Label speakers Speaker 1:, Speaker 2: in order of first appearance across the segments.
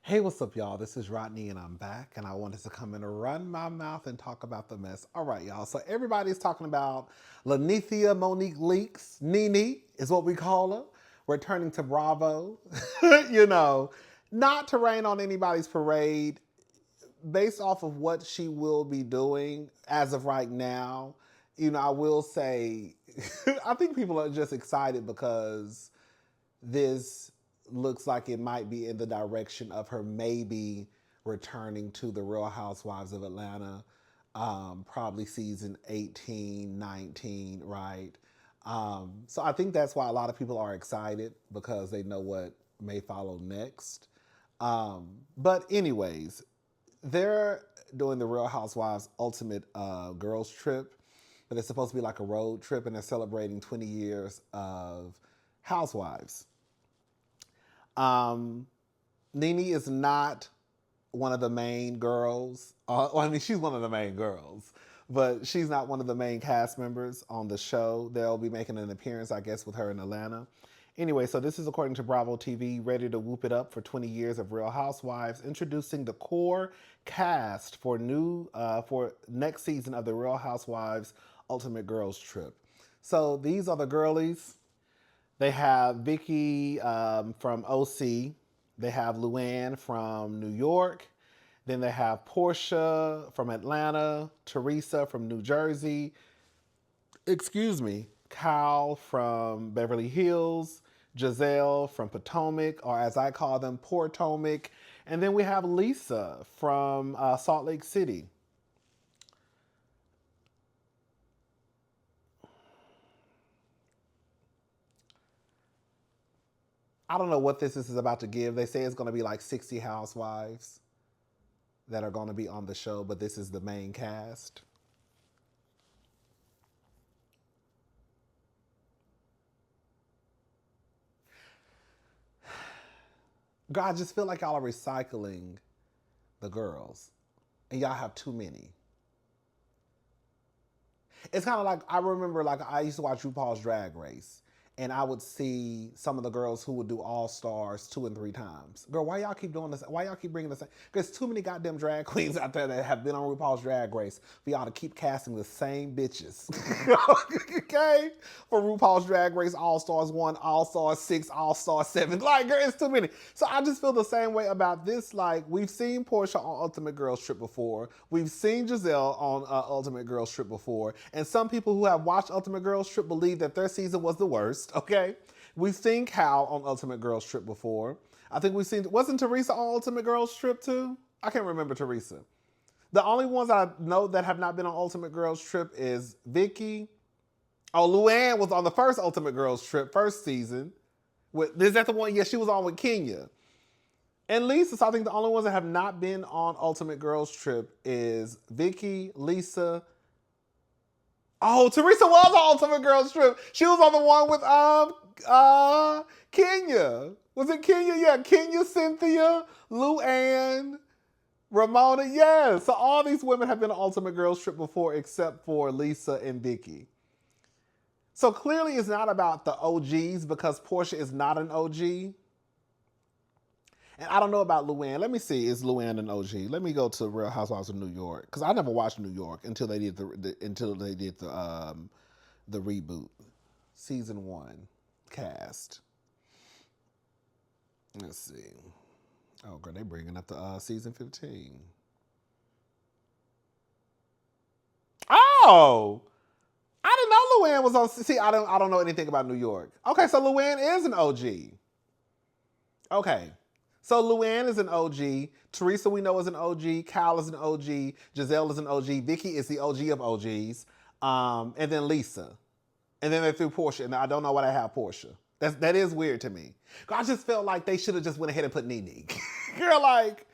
Speaker 1: Hey, what's up, y'all? This is Rodney, and I'm back, and I wanted to come and run my mouth and talk about the mess. All right, y'all. So everybody's talking about Lanithia Monique Leaks. Nene is what we call her, returning to Bravo. you know, not to rain on anybody's parade, based off of what she will be doing as of right now. I will say, I think people are just excited because this looks like it might be in the direction of her maybe returning to the Real Housewives of Atlanta, probably season 18, 19, right? So I think that's why a lot of people are excited because they know what may follow next. But anyways, they're doing the Real Housewives Ultimate Girls Trip, but it's supposed to be like a road trip, and they're celebrating 20 years of Housewives. Nene is not one of the main girls. She's one of the main girls, but she's not one of the main cast members on the show. They'll be making an appearance, I guess, with her in Atlanta. Anyway, so this is according to Bravo TV, ready to whoop it up for 20 years of Real Housewives, introducing the core cast for next season of the Real Housewives Ultimate Girls Trip. So these are the girlies. They have Vicky from OC. They have Luann from New York. Then they have Portia from Atlanta, Teresa from New Jersey, Kyle from Beverly Hills, Giselle from Potomac, or as I call them, Portomac. And then we have Lisa from Salt Lake City. I don't know what this is about to give. They say it's going to be like 60 housewives that are going to be on the show, but this is the main cast. Girl, I just feel like y'all are recycling the girls, and y'all have too many. It's kind of like I remember, like I used to watch RuPaul's Drag Race, and I would see some of the girls who would do All Stars 2 and 3 times. Girl, why y'all keep doing this? Why y'all keep bringing this? Because too many goddamn drag queens out there that have been on RuPaul's Drag Race for y'all to keep casting the same bitches. Okay, for RuPaul's Drag Race All Stars 1, All Stars 6, All Stars 7. Like, girl, it's too many. So I just feel the same way about this. Like, we've seen Portia on Ultimate Girls Trip before. We've seen Giselle on Ultimate Girls Trip before. And some people who have watched Ultimate Girls Trip believe that their season was the worst. Okay, we've seen Cal on Ultimate Girls Trip before. I think we've seen, wasn't Teresa on Ultimate Girls Trip too? I can't remember Teresa. The only ones I know that have not been on Ultimate Girls Trip is Vicky. Oh, Luann was on the first Ultimate Girls Trip, first season. Is that the one? Yeah, she was on with Kenya. And Lisa, so I think the only ones that have not been on Ultimate Girls Trip is Vicky, Lisa. Oh, Teresa was on Ultimate Girls Trip. She was on the one with Kenya. Was it Kenya? Yeah, Kenya, Cynthia, Luann, Ramona. Yeah. So all these women have been on Ultimate Girls Trip before except for Lisa and Vicky. So clearly it's not about the OGs because Portia is not an OG. And I don't know about Luann. Let me see. Is Luann an OG? Let me go to Real Housewives of New York because I never watched New York until they did the reboot, season 1 cast. Let's see. Oh, girl, they bringing up the season 15. Oh, I didn't know Luann was on. See, I don't know anything about New York. Okay, so Luann is an OG. Okay. So Luann is an OG. Teresa we know is an OG. Kyle is an OG. Giselle is an OG. Vicky is the OG of OGs. And then Lisa. And then they threw Portia. And I don't know why they have Portia. That is weird to me. I just felt like they should have just went ahead and put Nene. Girl, like,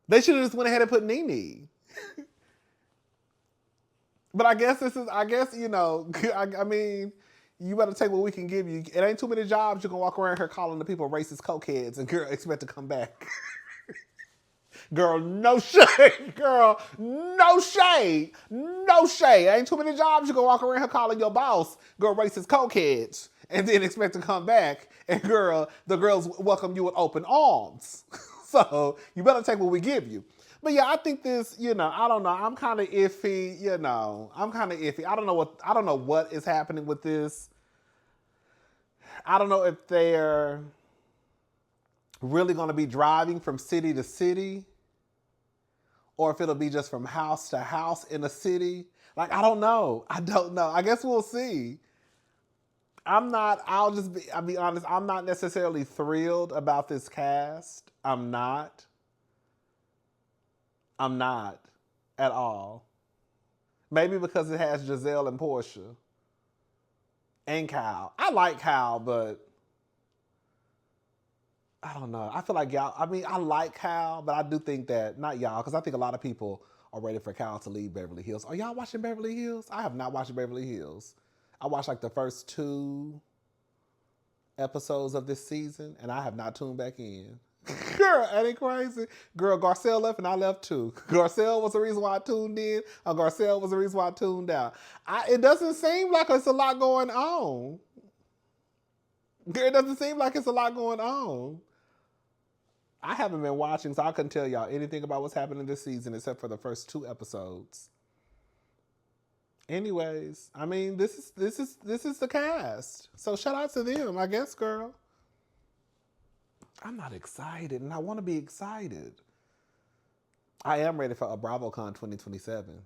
Speaker 1: they should have just went ahead and put Nene. But I guess I mean, you better take what we can give you. It ain't too many jobs you can walk around here calling the people racist cokeheads and girl expect to come back. Girl, no shade. Girl, no shade. No shade. Ain't too many jobs you can walk around here calling your boss girl racist cokeheads and then expect to come back and the girls welcome you with open arms. So you better take what we give you. But yeah, I think this, I don't know. I'm kind of iffy, I'm kind of iffy. I don't know what is happening with this. I don't know if they're really going to be driving from city to city or if it'll be just from house to house in a city. Like, I don't know. I guess we'll see. I'll be honest, I'm not necessarily thrilled about this cast. I'm not at all. Maybe because it has Giselle and Portia. And Kyle. I like Kyle, but I don't know. I feel like y'all, I like Kyle, but I do think that, not y'all, because I think a lot of people are ready for Kyle to leave Beverly Hills. Are y'all watching Beverly Hills? I have not watched Beverly Hills. I watched like the first 2 episodes of this season, and I have not tuned back in. Girl, ain't it crazy? Girl, Garcelle left and I left too. Garcelle was the reason why I tuned in, or Garcelle was the reason why I tuned out. It doesn't seem like it's a lot going on. It doesn't seem like it's a lot going on. I haven't been watching, so I couldn't tell y'all anything about what's happening this season except for the first 2 episodes. Anyways, this is the cast. So shout out to them, I guess, girl. I'm not excited, and I want to be excited. I am ready for a BravoCon 2027.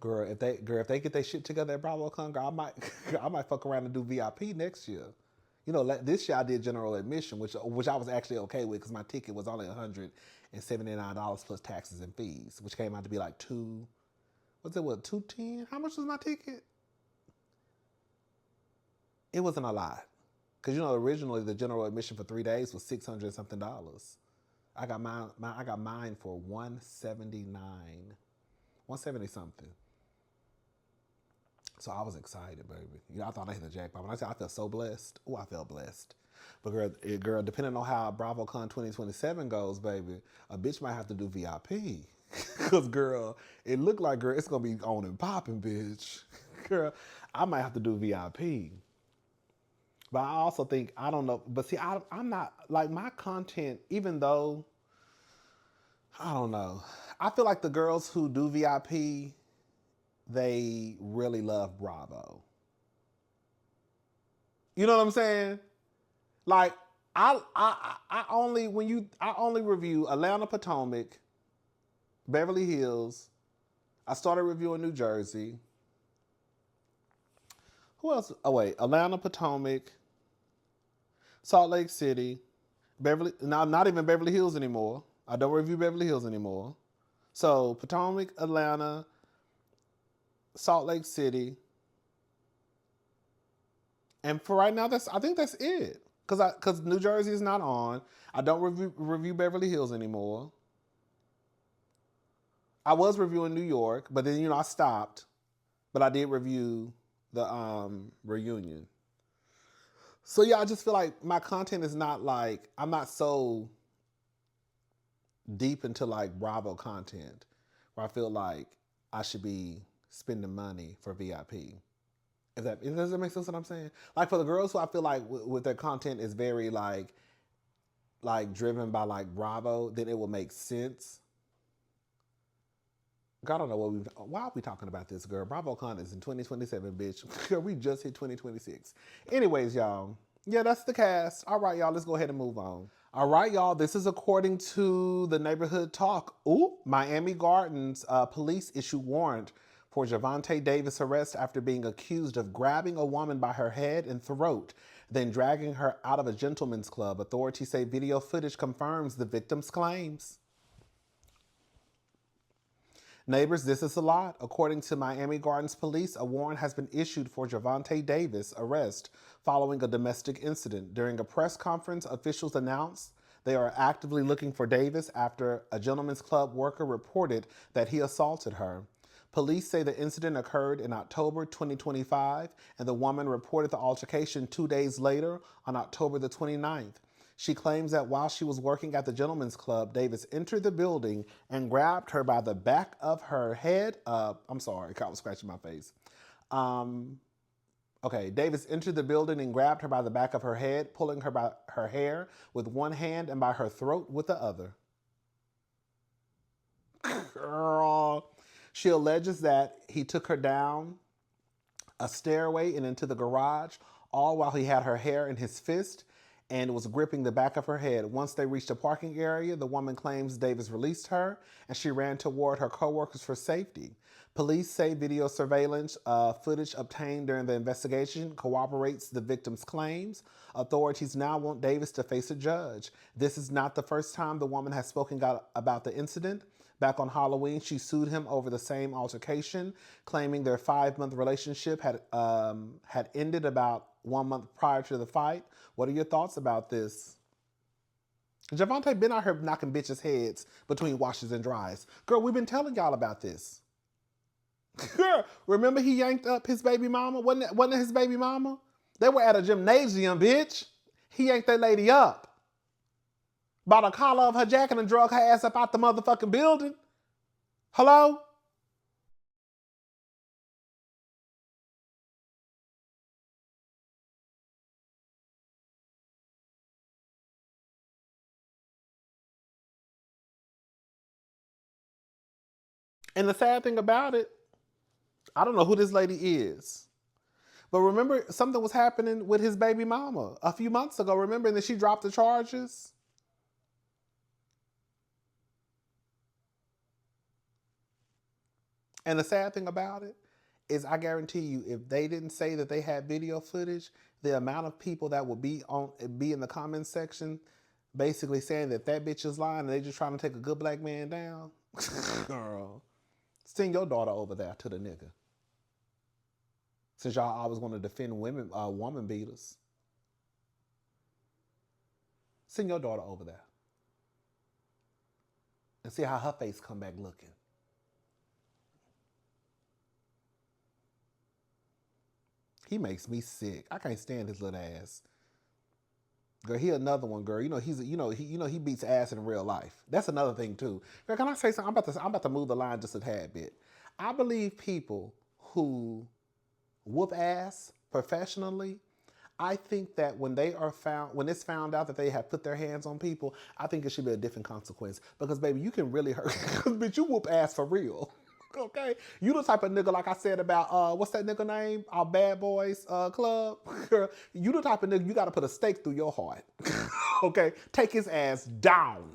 Speaker 1: Girl, if they get their shit together at BravoCon, girl, I might fuck around and do VIP next year. This year I did general admission, which I was actually okay with because my ticket was only $179 plus taxes and fees, which came out to be like $210? How much was my ticket? It wasn't a lot. Because, originally the general admission for 3 days was $600 something. I got mine for $170 something. So I was excited, baby. I thought I hit the jackpot. When I said I felt so blessed, I felt blessed. But girl, depending on how BravoCon 2027 goes, baby, a bitch might have to do VIP. Because, girl, it looked like, girl, it's going to be on and popping, bitch. Girl, I might have to do VIP. But I also think, I don't know, but see, I'm not, like, my content, even though, I don't know, I feel like the girls who do VIP, they really love Bravo. You know what I'm saying? Like, I only review Atlanta, Potomac, Beverly Hills. I started reviewing New Jersey. Who else? Oh, wait. Atlanta, Potomac, Salt Lake City, not even Beverly Hills anymore. I don't review Beverly Hills anymore. So Potomac, Atlanta, Salt Lake City. And for right now, I think that's it. Because New Jersey is not on. I don't review Beverly Hills anymore. I was reviewing New York, but then, I stopped. But I did review the reunion. So yeah, I just feel like my content is not like, I'm not so deep into like Bravo content where I feel like I should be spending money for VIP. Does that make sense what I'm saying? Like for the girls who I feel like with their content is very like driven by like Bravo, then it will make sense. God, I don't know why are we talking about this, girl? BravoCon is in 2027, bitch. We just hit 2026. Anyways, y'all. Yeah, that's the cast. All right, y'all, let's go ahead and move on. All right, y'all, this is according to the Neighborhood Talk. Miami Gardens police issue warrant for Gervonta Davis arrest after being accused of grabbing a woman by her head and throat, then dragging her out of a gentleman's club. Authorities say video footage confirms the victim's claims. Neighbors, this is a lot. According to Miami Gardens police, a warrant has been issued for Gervonta Davis' arrest following a domestic incident. During a press conference, officials announced they are actively looking for Davis after a gentleman's club worker reported that he assaulted her. Police say the incident occurred in October 2025, and the woman reported the altercation 2 days later on October the 29th. She claims that while she was working at the gentleman's club, Davis entered the building and grabbed her by the back of her head. I'm sorry, I was scratching my face. Okay, Davis entered the building and grabbed her by the back of her head, pulling her by her hair with one hand and by her throat with the other. Girl. She alleges that he took her down a stairway and into the garage, all while he had her hair in his fist and was gripping the back of her head. Once they reached a parking area, the woman claims Davis released her and she ran toward her coworkers for safety. Police say video surveillance footage obtained during the investigation corroborates the victim's claims. Authorities now want Davis to face a judge. This is not the first time the woman has spoken out about the incident. Back on Halloween, she sued him over the same altercation, claiming their 5-month relationship had ended about 1 month prior to the fight. What are your thoughts about this? Gervonta been out here knocking bitches' heads between washes and dries. Girl, we've been telling y'all about this. Girl, remember he yanked up his baby mama? Wasn't it his baby mama? They were at a gymnasium, bitch. He yanked that lady up by the collar of her jacket and drug her ass up out the motherfucking building. Hello? And the sad thing about it, I don't know who this lady is. But remember, something was happening with his baby mama a few months ago. Remember, and then she dropped the charges? And the sad thing about it is I guarantee you, if they didn't say that they had video footage, the amount of people that would be in the comments section basically saying that bitch is lying and they just trying to take a good black man down. Girl, send your daughter over there to the nigga. Since y'all always want to defend woman beaters. Send your daughter over there. And see how her face come back looking. He makes me sick. I can't stand his little ass. Girl, he another one, girl. He beats ass in real life. That's another thing too. Girl, can I say something? I'm about to move the line just a tad bit. I believe people who whoop ass professionally, I think that when it's found out that they have put their hands on people, I think it should be a different consequence. Because baby, you can really hurt. Bitch, you whoop ass for real. Okay? You the type of nigga, like I said about, what's that nigga name? Our Bad Boys Club. Girl, you the type of nigga, you gotta put a stake through your heart. Okay? Take his ass down.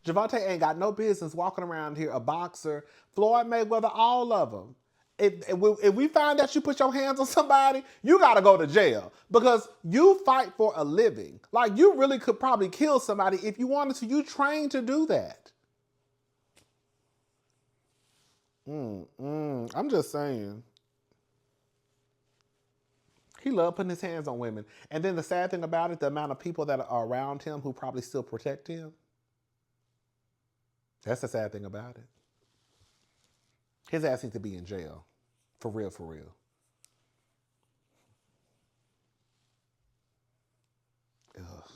Speaker 1: Gervonta ain't got no business walking around here, a boxer, Floyd Mayweather, all of them. If we find that you put your hands on somebody, you gotta go to jail because you fight for a living. Like, you really could probably kill somebody if you wanted to. You trained to do that. I'm just saying. He loved putting his hands on women. And then the sad thing about it, the amount of people that are around him who probably still protect him. That's the sad thing about it. His ass needs to be in jail. For real, for real. Ugh.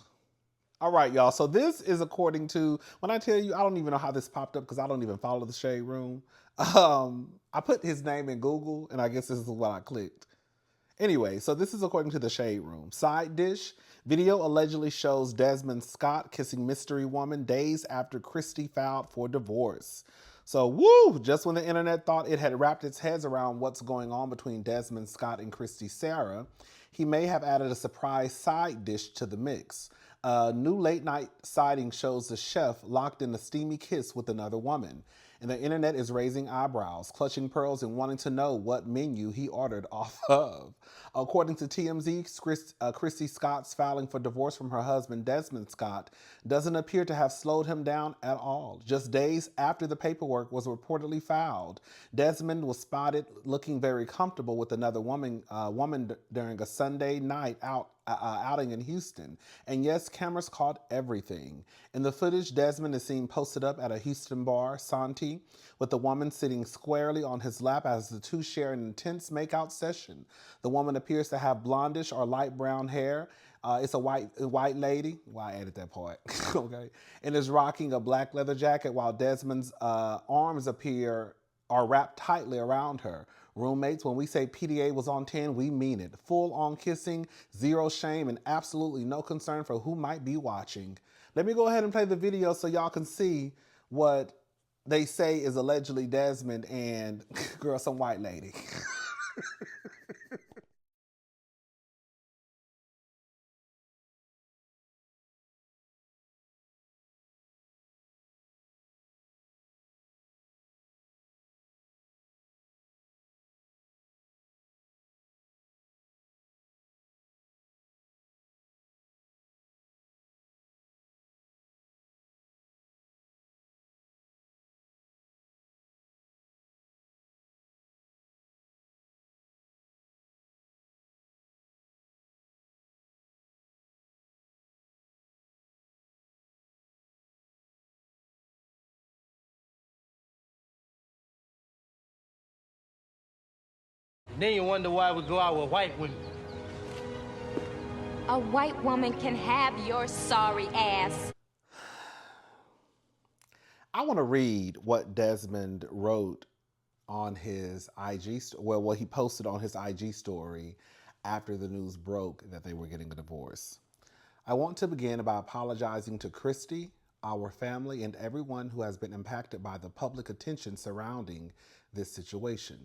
Speaker 1: All right, y'all. So this is according to, when I tell you, I don't even know how this popped up because I don't even follow the Shade Room. I put his name in Google and I guess this is what I clicked. Anyway, so this is according to the Shade Room. Side dish. Video allegedly shows Desmond Scott kissing mystery woman days after Kristy filed for divorce. So, woo! Just when the internet thought it had wrapped its heads around what's going on between Desmond Scott and Kristy Sarah, he may have added a surprise side dish to the mix. A new late night sighting shows the chef locked in a steamy kiss with another woman. And the internet is raising eyebrows, clutching pearls, and wanting to know what menu he ordered off of. According to TMZ, Kristy Scott's filing for divorce from her husband, Desmond Scott, doesn't appear to have slowed him down at all. Just days after the paperwork was reportedly filed, Desmond was spotted looking very comfortable with another woman during a Sunday night out outing in Houston. And yes, cameras caught everything. In the footage, Desmond is seen posted up at a Houston bar, Santi, with the woman sitting squarely on his lap as the two share an intense makeout session. The woman appears to have blondish or light brown hair. It's a white lady. Well, I added that part. Okay. And is rocking a black leather jacket while Desmond's arms are wrapped tightly around her. Roommates, when we say PDA was on 10, we mean it. Full on kissing, zero shame, and absolutely no concern for who might be watching. Let me go ahead and play the video so y'all can see what they say is allegedly Desmond and, girl, some white lady.
Speaker 2: Then you wonder why we go out with white women.
Speaker 3: A white woman can have your sorry ass.
Speaker 1: I want to read what Desmond wrote on his IG, what he posted on his IG story after the news broke that they were getting a divorce. I want to begin by apologizing to Kristy, our family, and everyone who has been impacted by the public attention surrounding this situation.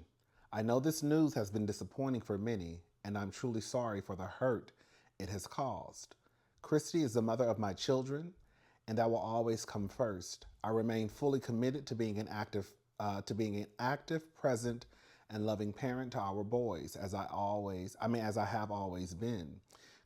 Speaker 1: I know this news has been disappointing for many, and I'm truly sorry for the hurt it has caused. Kristy is the mother of my children, and that will always come first. I remain fully committed to being an active, present, and loving parent to our boys, as I have always been.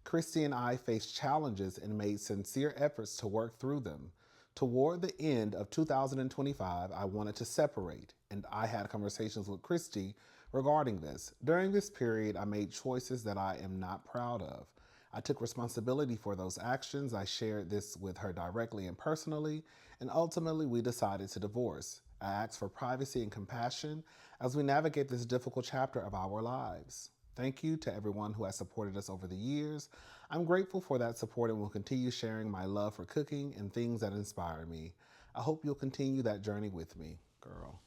Speaker 1: Kristy and I faced challenges and made sincere efforts to work through them. Toward the end of 2025, I wanted to separate, and I had conversations with Kristy regarding this. During this period, I made choices that I am not proud of. I took responsibility for those actions. I shared this with her directly and personally, and ultimately we decided to divorce. I asked for privacy and compassion as we navigate this difficult chapter of our lives. Thank you to everyone who has supported us over the years. I'm grateful for that support and will continue sharing my love for cooking and things that inspire me. I hope you'll continue that journey with me, girl.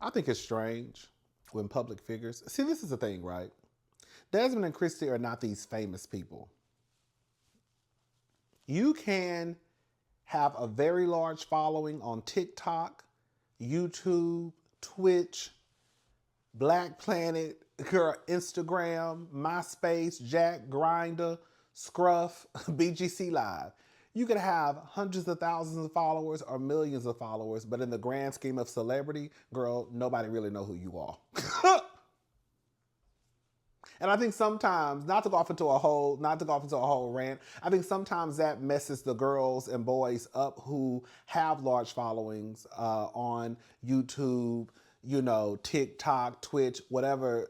Speaker 1: I think it's strange when public figures, see, this is the thing, right? Desmond and Kristy are not these famous people. You can have a very large following on TikTok, YouTube, Twitch, Black Planet, Instagram, MySpace, Jack, Grindr, Scruff, BGC Live. You could have hundreds of thousands of followers or millions of followers, but in the grand scheme of celebrity, girl, nobody really know who you are. And I think sometimes, not to go off into a whole rant, I think sometimes that messes the girls and boys up who have large followings on YouTube, TikTok, Twitch, whatever,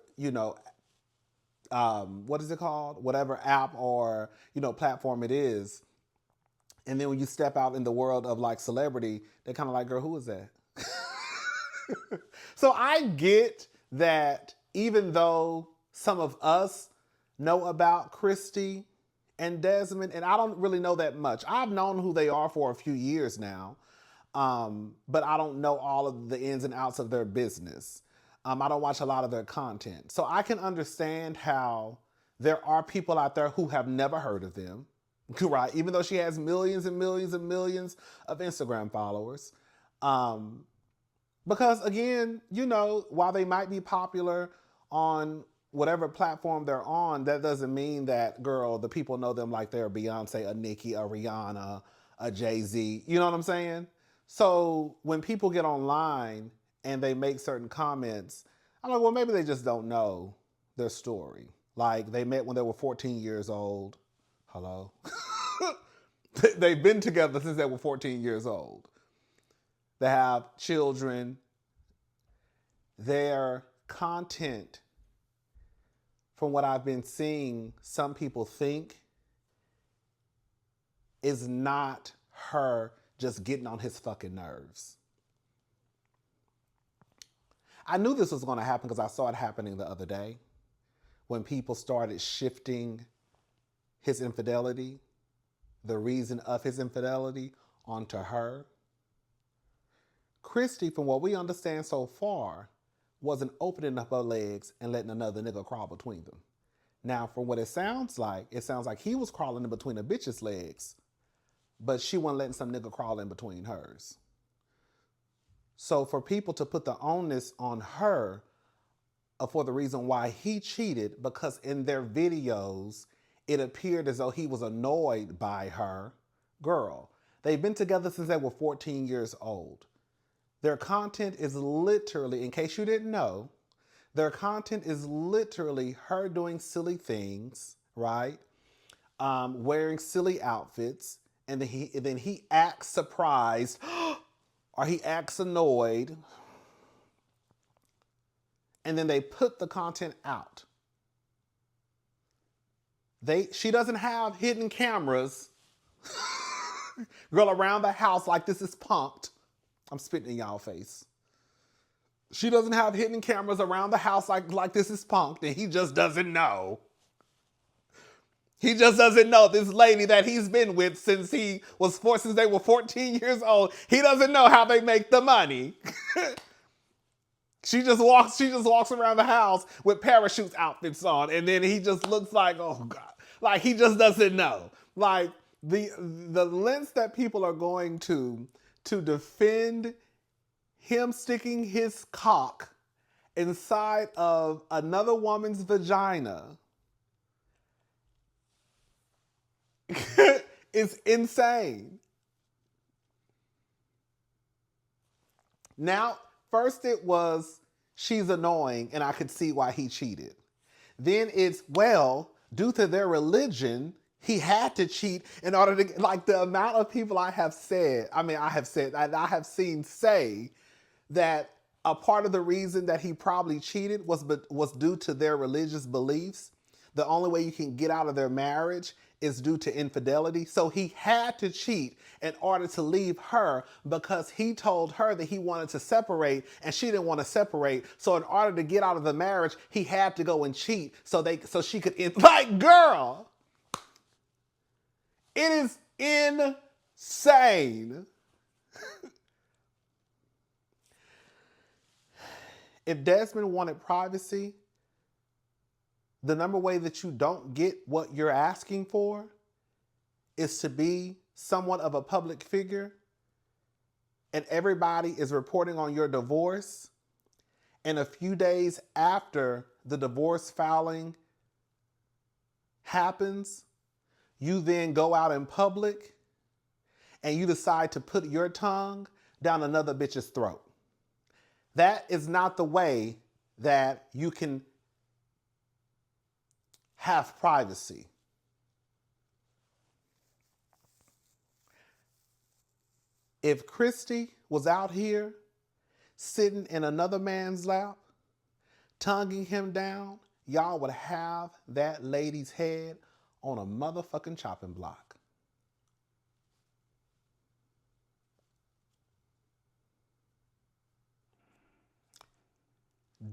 Speaker 1: what is it called? Whatever app or, platform it is. And then when you step out in the world of like celebrity, they're kind of like, girl, who is that? So I get that even though some of us know about Kristy and Desmond, and I don't really know that much. I've known who they are for a few years now, but I don't know all of the ins and outs of their business. I don't watch a lot of their content. So I can understand how there are people out there who have never heard of them, right? Even though she has millions and millions and millions of Instagram followers. Because again, while they might be popular on whatever platform they're on, that doesn't mean that, girl, the people know them like they're Beyonce, a Nicki, a Rihanna, a Jay-Z. You know what I'm saying? So when people get online and they make certain comments, I'm like, well, maybe they just don't know their story. Like they met when they were 14 years old. Hello? They've been together since they were 14 years old. They have children. Their content from what I've been seeing, some people think is not her just getting on his fucking nerves. I knew this was going to happen because I saw it happening the other day when people started shifting his infidelity, the reason of his infidelity, onto her. Kristy, from what we understand so far, wasn't opening up her legs and letting another nigga crawl between them. Now, from what it sounds like he was crawling in between a bitch's legs, but she wasn't letting some nigga crawl in between hers. So for people to put the onus on her for the reason why he cheated, because in their videos, it appeared as though he was annoyed by her. Girl, they've been together since they were 14 years old. Their content is literally, in case you didn't know, their content is literally her doing silly things, right? Wearing silly outfits, and then he acts surprised or he acts annoyed, and then they put the content out. She doesn't have hidden cameras, girl, around the house like this is punked. I'm spitting in y'all face. She doesn't have hidden cameras around the house like this is punked, and he just doesn't know. He just doesn't know this lady that he's been with since they were 14 years old. He doesn't know how they make the money. She just walks around the house with parachute outfits on, and then he just looks like, oh God, like he just doesn't know. Like the lengths that people are going to defend him sticking his cock inside of another woman's vagina is insane. Now, first it was, she's annoying and I could see why he cheated. Then it's, well, due to their religion, he had to cheat in order to, like the amount of people I have seen say that a part of the reason that he probably cheated was due to their religious beliefs. The only way you can get out of their marriage is due to infidelity. So he had to cheat in order to leave her because he told her that he wanted to separate and she didn't want to separate. So in order to get out of the marriage, he had to go and cheat so she could like, girl, it is insane. If Desmond wanted privacy, the number way that you don't get what you're asking for is to be somewhat of a public figure and everybody is reporting on your divorce. And a few days after the divorce filing happens, you then go out in public and you decide to put your tongue down another bitch's throat. That is not the way that you can have privacy. If Kristy was out here sitting in another man's lap, tonguing him down, y'all would have that lady's head on a motherfucking chopping block.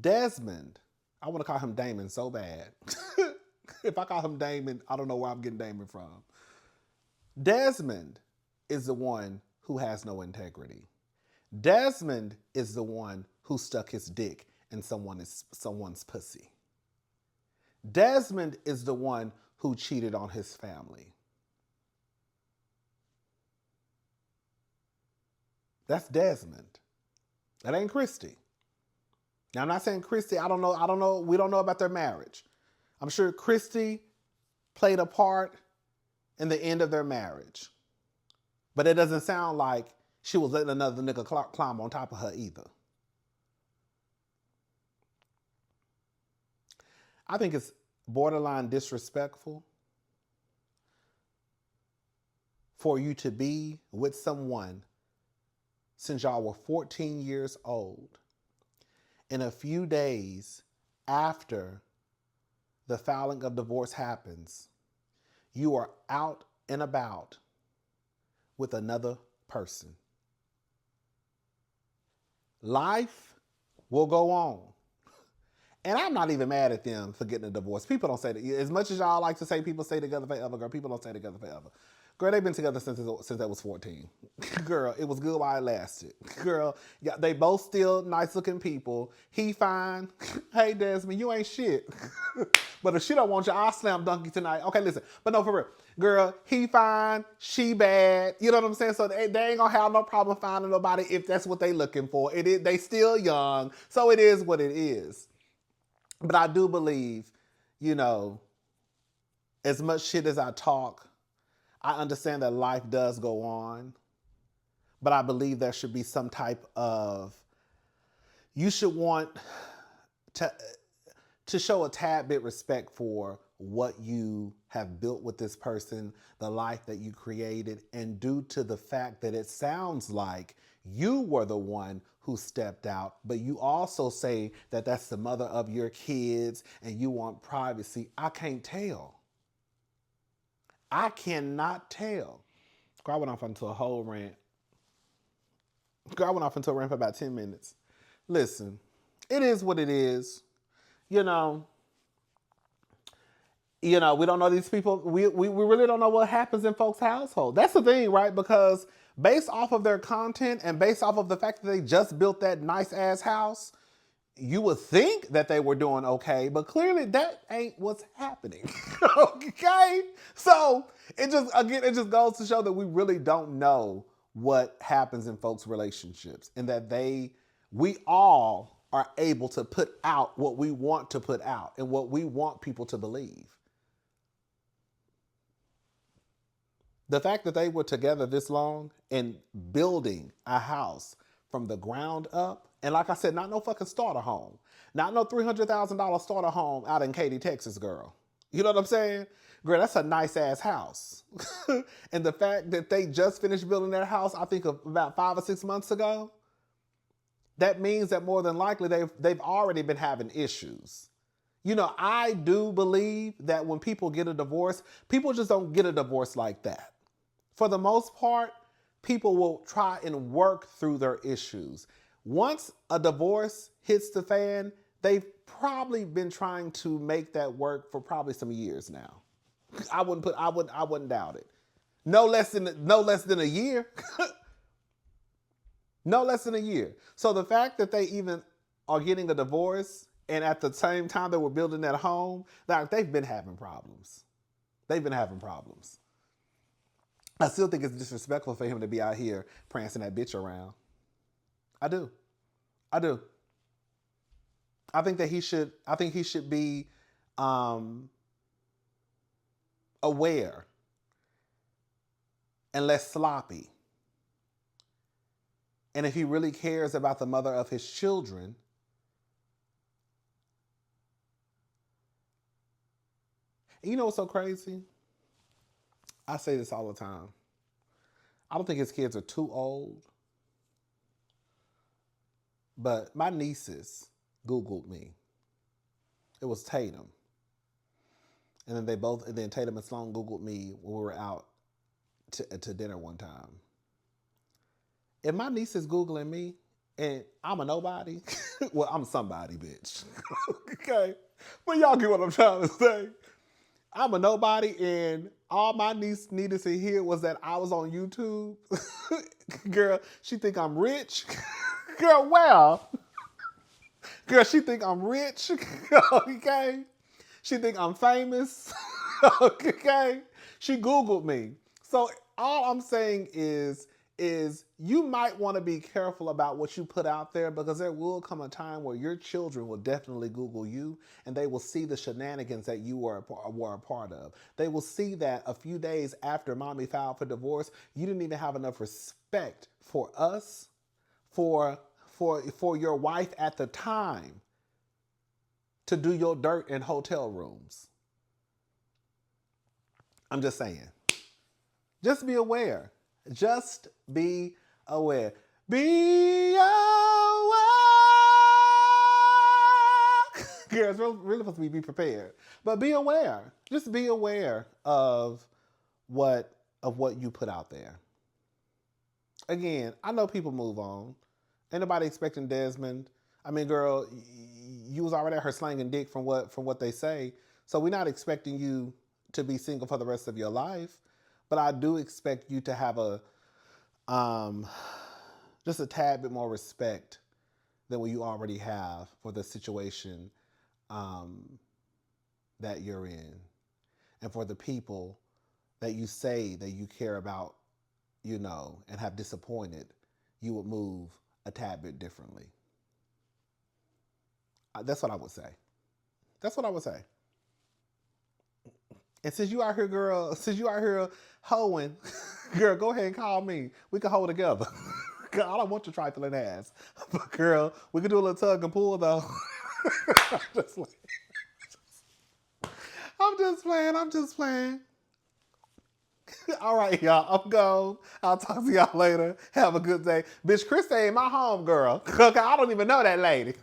Speaker 1: Desmond, I want to call him Damon so bad. If I call him Damon, I don't know where I'm getting Damon from. Desmond is the one who has no integrity. Desmond is the one who stuck his dick in someone's pussy. Desmond is the one who cheated on his family. That's Desmond. That ain't Kristy. Now, I'm not saying Kristy, I don't know, we don't know about their marriage. I'm sure Kristy played a part in the end of their marriage. But it doesn't sound like she was letting another nigga climb on top of her either. I think it's borderline disrespectful for you to be with someone since y'all were 14 years old. In a few days after the filing of divorce happens, you are out and about with another person. Life will go on. And I'm not even mad at them for getting a divorce. People don't say that. As much as y'all like to say people stay together forever, girl, people don't stay together forever. Girl, they've been together since they was 14. Girl, it was good while it lasted. Girl, yeah, they both still nice looking people. He fine. Hey, Desmond, you ain't shit. But if she don't want you, I'll slam dunk you tonight. Okay, listen. But no, for real. Girl, he fine. She bad. You know what I'm saying? So they ain't gonna have no problem finding nobody if that's what they looking for. It is, they still young. So it is what it is. But I do believe, you know, as much shit as I talk, I understand that life does go on. But I believe there should be some type of, you should want to show a tad bit respect for what you have built with this person, the life that you created, and due to the fact that it sounds like you were the one who stepped out, but you also say that that's the mother of your kids and you want privacy. I can't tell. I cannot tell. Girl, I went off into a whole rant. Girl, I went off into a rant for about 10 minutes. Listen, it is what it is. You know, we don't know these people. We really don't know what happens in folks' household. That's the thing, right? Because based off of their content and based off of the fact that they just built that nice ass house, you would think that they were doing okay, but clearly that ain't what's happening. Okay? So it just goes to show that we really don't know what happens in folks' relationships, and that we all are able to put out what we want to put out and what we want people to believe. The fact that they were together this long and building a house from the ground up, and like I said, not no fucking starter home. Not no $300,000 starter home out in Katy, Texas, girl. You know what I'm saying? Girl, that's a nice ass house. And the fact that they just finished building their house, I think about 5 or 6 months ago, that means that more than likely they've already been having issues. You know, I do believe that when people get a divorce, people just don't get a divorce like that. For the most part, people will try and work through their issues. Once a divorce hits the fan, they've probably been trying to make that work for probably some years now. I wouldn't doubt it. No less than a year. No less than a year. So the fact that they even are getting a divorce and at the same time they were building that home, like, they've been having problems. They've been having problems. I still think it's disrespectful for him to be out here prancing that bitch around. I do. I think he should be aware and less sloppy. And if he really cares about the mother of his children, you know what's so crazy? I say this all the time. I don't think his kids are too old, but my nieces Googled me. It was Tatum. And then Tatum and Sloan Googled me when we were out to dinner one time. If my niece is Googling me and I'm a nobody, well, I'm somebody, bitch. Okay? But y'all get what I'm trying to say. I'm a nobody, and all my niece needed to hear was that I was on YouTube. Girl, she think I'm rich. Girl, well. Girl, she think I'm rich. Okay? She think I'm famous. Okay? She Googled me. So all I'm saying is you might want to be careful about what you put out there, because there will come a time where your children will definitely Google you and they will see the shenanigans that you were a part of. They will see that a few days after mommy filed for divorce, you didn't even have enough respect for us, for your wife at the time, to do your dirt in hotel rooms. I'm just saying. Just be aware. Just be aware. Be aware. Girls, really supposed to be prepared. But be aware. Just be aware of what you put out there. Again, I know people move on. Ain't nobody expecting Desmond. I mean, girl, you was already at her slanging dick from what they say. So we're not expecting you to be single for the rest of your life. But I do expect you to have just a tad bit more respect than what you already have for the situation that you're in, and for the people that you say that you care about, and have disappointed, you would move a tad bit differently. That's what I would say. That's what I would say. And since you out here, girl, hoeing, girl, go ahead and call me. We can hold together. Girl, I don't want your trifling ass. But girl, we can do a little tug and pull though. I'm just playing. All right, y'all. I'm gone. I'll talk to y'all later. Have a good day. Bitch, Kristy ain't my home girl. I don't even know that lady.